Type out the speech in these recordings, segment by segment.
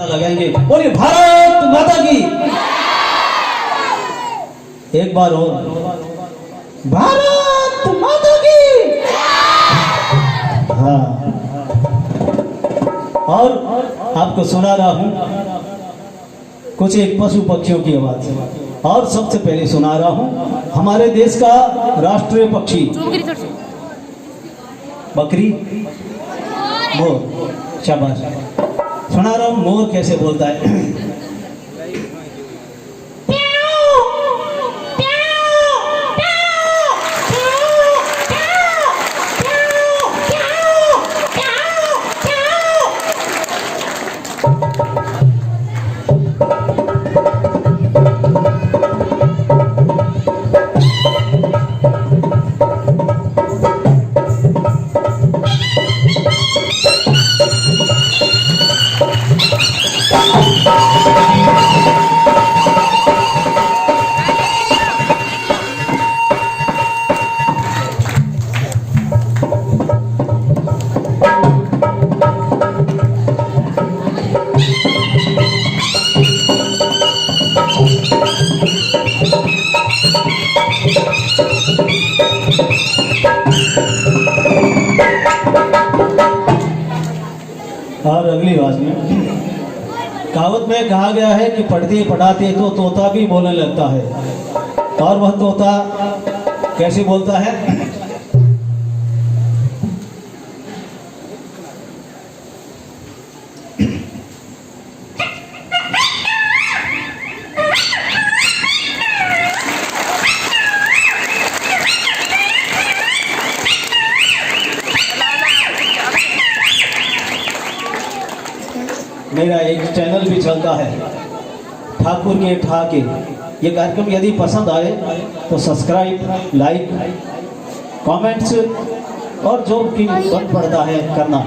लगाएंगे। बोलिए भारत माता की। एक बार और भारत माता की। हाँ, और आपको सुना रहा हूं कुछ एक पशु पक्षियों की आवाज। और सबसे पहले सुना रहा हूं हमारे देश का राष्ट्रीय पक्षी बकरी, मोर। शाबाश। सुना रहा हूं मोर कैसे बोलता है। और अगली बात में कहावत में कहा गया है कि पढ़ते पढ़ाते तो तोता भी बोलने लगता है। और वह तोता कैसे बोलता है? मेरा एक चैनल भी चलता है ठाकुर के ठाके। ये कार्यक्रम यदि पसंद आए तो सब्सक्राइब, लाइक, कमेंट्स और जो भी बन पड़ता है करना।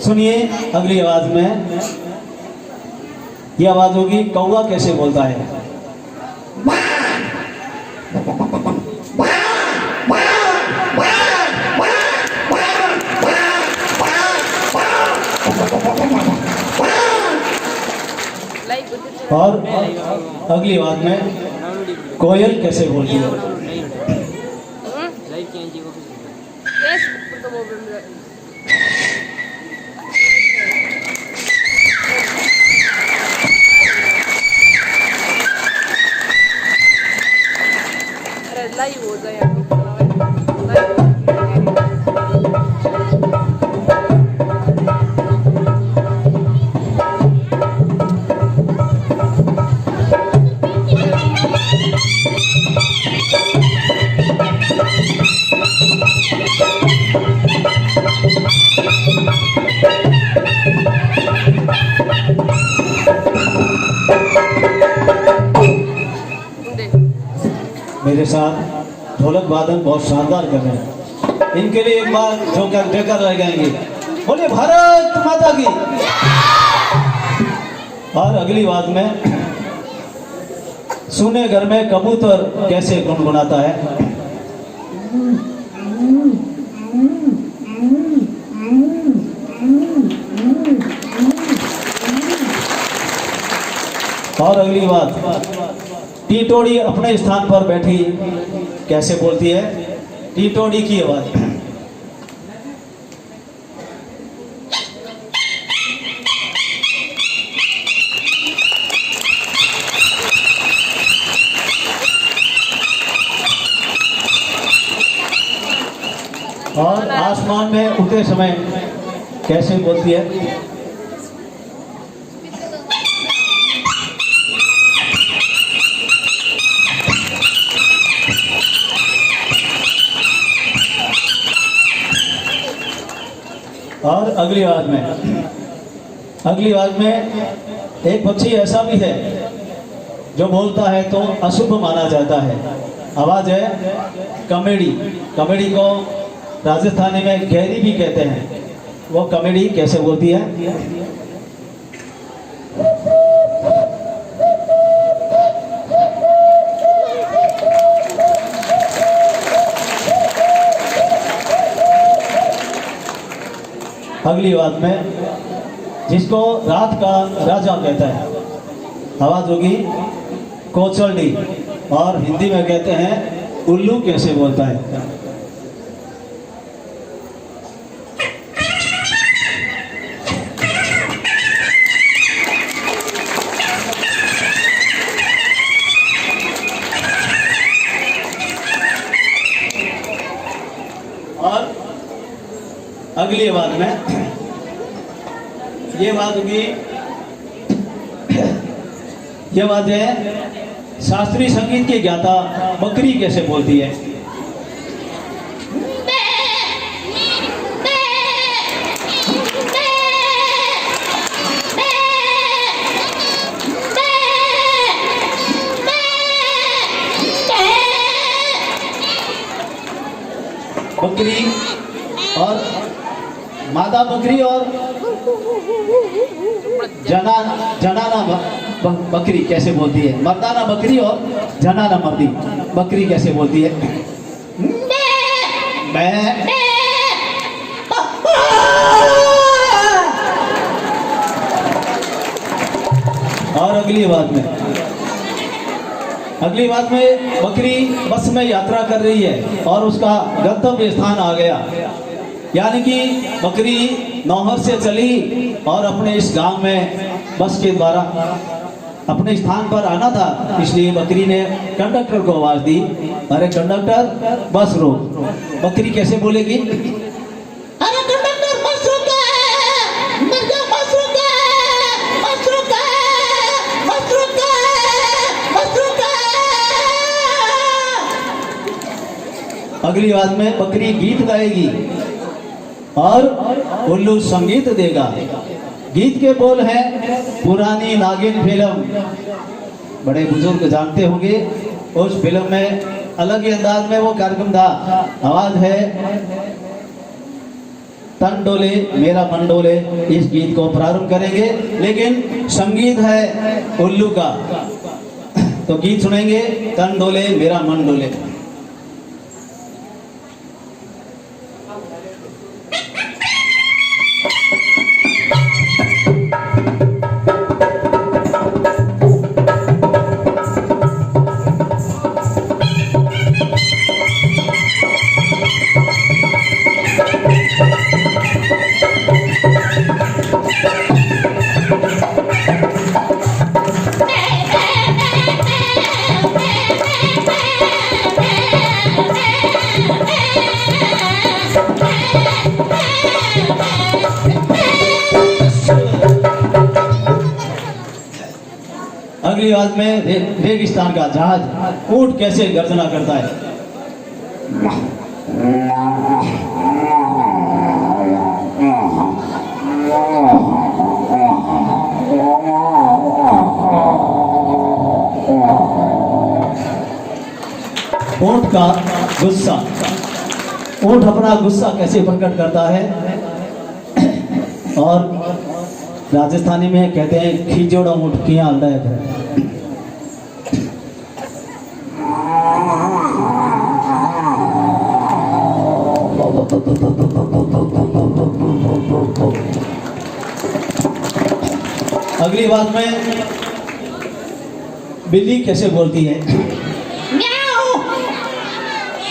सुनिए अगली आवाज में। ये आवाज होगी कौवा कैसे बोलता है। और अगली बात में कोयल कैसे बोलती है। लाइव हो जाए। मेरे साथ ढोलक वादन बहुत शानदार कर रहे हैं। इनके लिए एक बार जोकर देकर रह जाएंगे। बोलिए भारत माता की। और अगली बात में सुने घर में कबूतर कैसे गुनगुनाता है। और अगली बात टीटोड़ी अपने स्थान पर बैठी कैसे बोलती है। टीटोड़ी की आवाज। और आसमान में उड़ते समय कैसे बोलती है। और अगली बात में एक पक्षी ऐसा भी है जो बोलता है तो अशुभ माना जाता है। आवाज है कमेडी। कमेडी को राजस्थानी में गहरी भी कहते हैं। वो कमेडी कैसे बोलती है। अगली बात में जिसको रात का राजा कहता है। आवाज होगी कोचलडी, और हिंदी में कहते हैं उल्लू कैसे बोलता है। और अगली आवाज में ये बात होगी, ये बात है शास्त्रीय संगीत की ज्ञाता बकरी कैसे बोलती है। बकरी और मादा बकरी और जनाना बकरी कैसे बोलती है। मर्दाना बकरी और जनाना मर्दी बकरी कैसे बोलती है। मैं और अगली बात में बकरी बस में यात्रा कर रही है और उसका गंतव्य स्थान आ गया, यानी कि बकरी नौहर से चली और अपने इस गांव में बस के द्वारा अपने स्थान पर आना था, इसलिए बकरी ने कंडक्टर को आवाज दी, अरे कंडक्टर बस रोक। बकरी कैसे बोलेगी। अरे कंडक्टर बस रुके, बस रुके, बस रुके, बस रुके, बस रुके। अगली बात में बकरी गीत गाएगी और उल्लू संगीत देगा। गीत के बोल हैं पुरानी नागिन फिल्म, बड़े बुजुर्ग जानते होंगे। उस फिल्म में अलग ही अंदाज में वो कार्यक्रम था। आवाज है तन डोले मेरा मन डोले, इस गीत को प्रारंभ करेंगे, लेकिन संगीत है उल्लू का। तो गीत सुनेंगे तन डोले मेरा मन डोले। अगली बात में रेगिस्तान का जहाज ऊंट कैसे गर्जना करता है। ऊंट का गुस्सा, ऊंट अपना गुस्सा कैसे प्रकट करता है। और राजस्थानी में कहते हैं खीजोड़ा ऊंट किया आंदा है। अगली बात में बिल्ली कैसे बोलती है।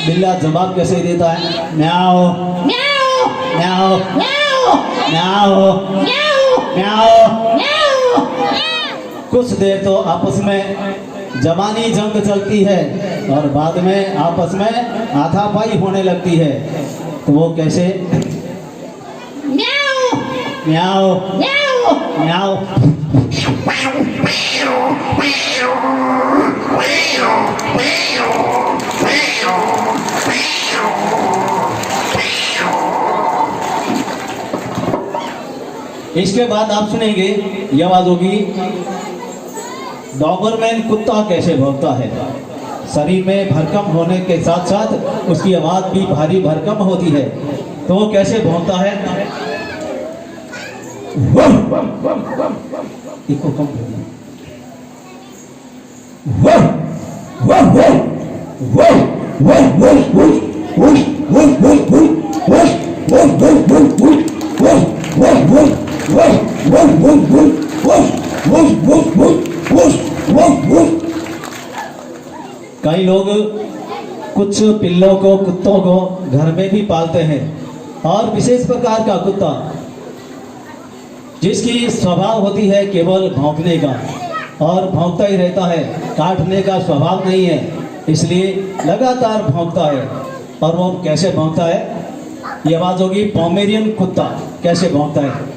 बिल्ला जवाब कैसे देता है। म्याओ म्याओ म्याओ म्याओ म्याओ। कुछ देर तो आपस में जवानी जंग चलती है और बाद में आपस में हाथापाई होने लगती है। तो वो कैसे। म्याओ म्याओ म्याओ। इसके बाद आप सुनेंगे यह आवाज होगी डॉबरमैन कुत्ता कैसे भौंकता है। शरीर में भरकम होने के साथ साथ उसकी आवाज भी भारी भरकम होती है। तो वो कैसे भौंकता है। इसको कम कई लोग कुछ पिल्लों को, कुत्तों को घर में भी पालते हैं, और विशेष प्रकार का कुत्ता जिसकी स्वभाव होती है केवल भौंकने का, और भौंकता ही रहता है, काटने का स्वभाव नहीं है, इसलिए लगातार भौंकता है। और वो कैसे भौंकता है, ये आवाज होगी पोमेरियन कुत्ता कैसे भौंकता है।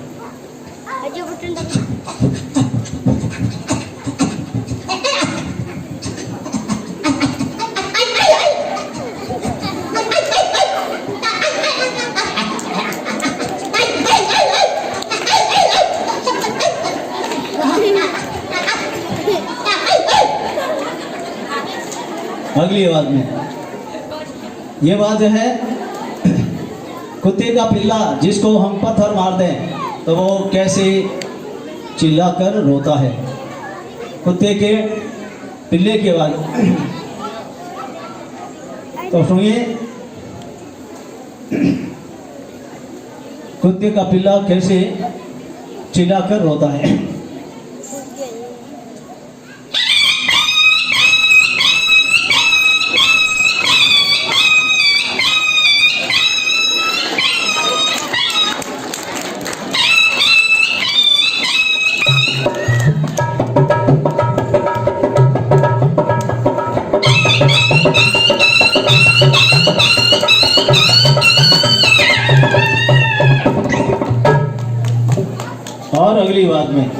अगली आवाज में ये आवाज है कुत्ते का पिल्ला जिसको हम पत्थर मार दें तो वो कैसे चिल्लाकर रोता है। कुत्ते के पिल्ले की आवाज तो सुनिए, कुत्ते का पिल्ला कैसे चिल्लाकर रोता है। और अगली बात में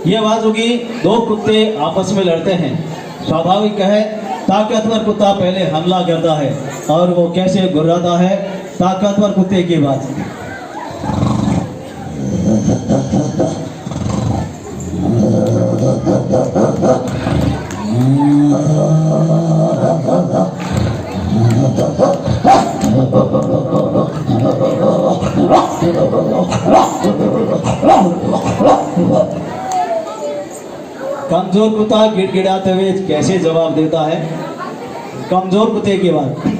यह आवाज होगी, दो कुत्ते आपस में लड़ते हैं। स्वाभाविक है, ताकतवर कुत्ता पहले हमला करता है, और वो कैसे गुर्राता है, ताकतवर कुत्ते की बात। कमजोर कुत्ता गिड़गिड़ाते हुए कैसे जवाब देता है, कमजोर कुत्ते की बात।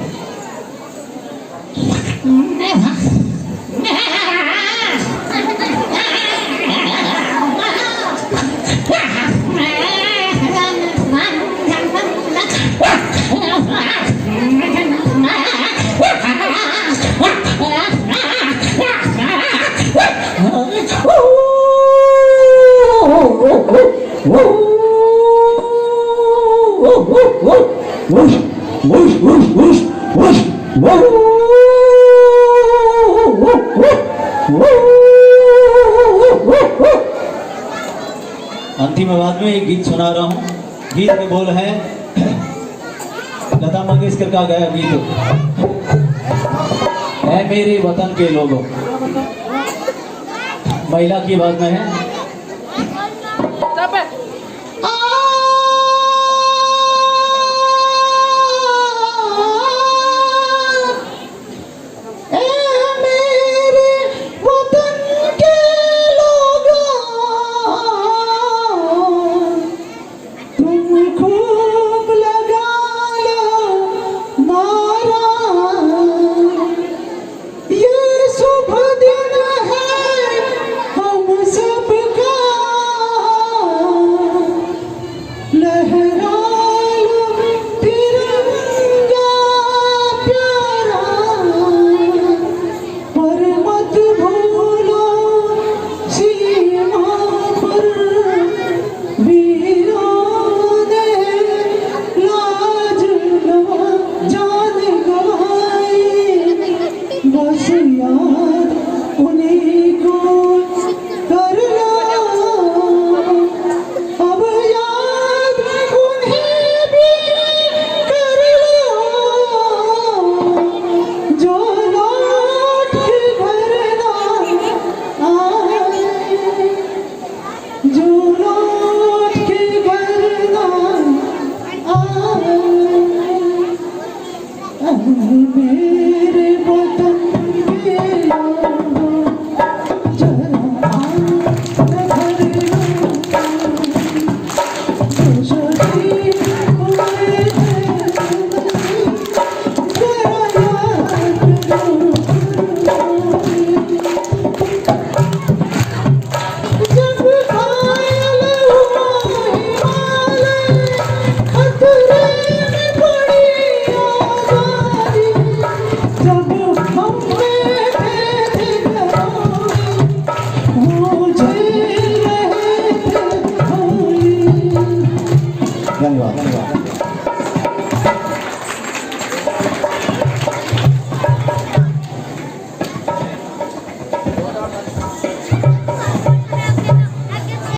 अंतिम आवाज में एक गीत सुना रहा हूँ। गीत में बोल है लता मंगेशकर का गाया गीत है मेरे वतन के लोगों। महिला की बात में है। शुभ दिन है हम सब धन्यवाद।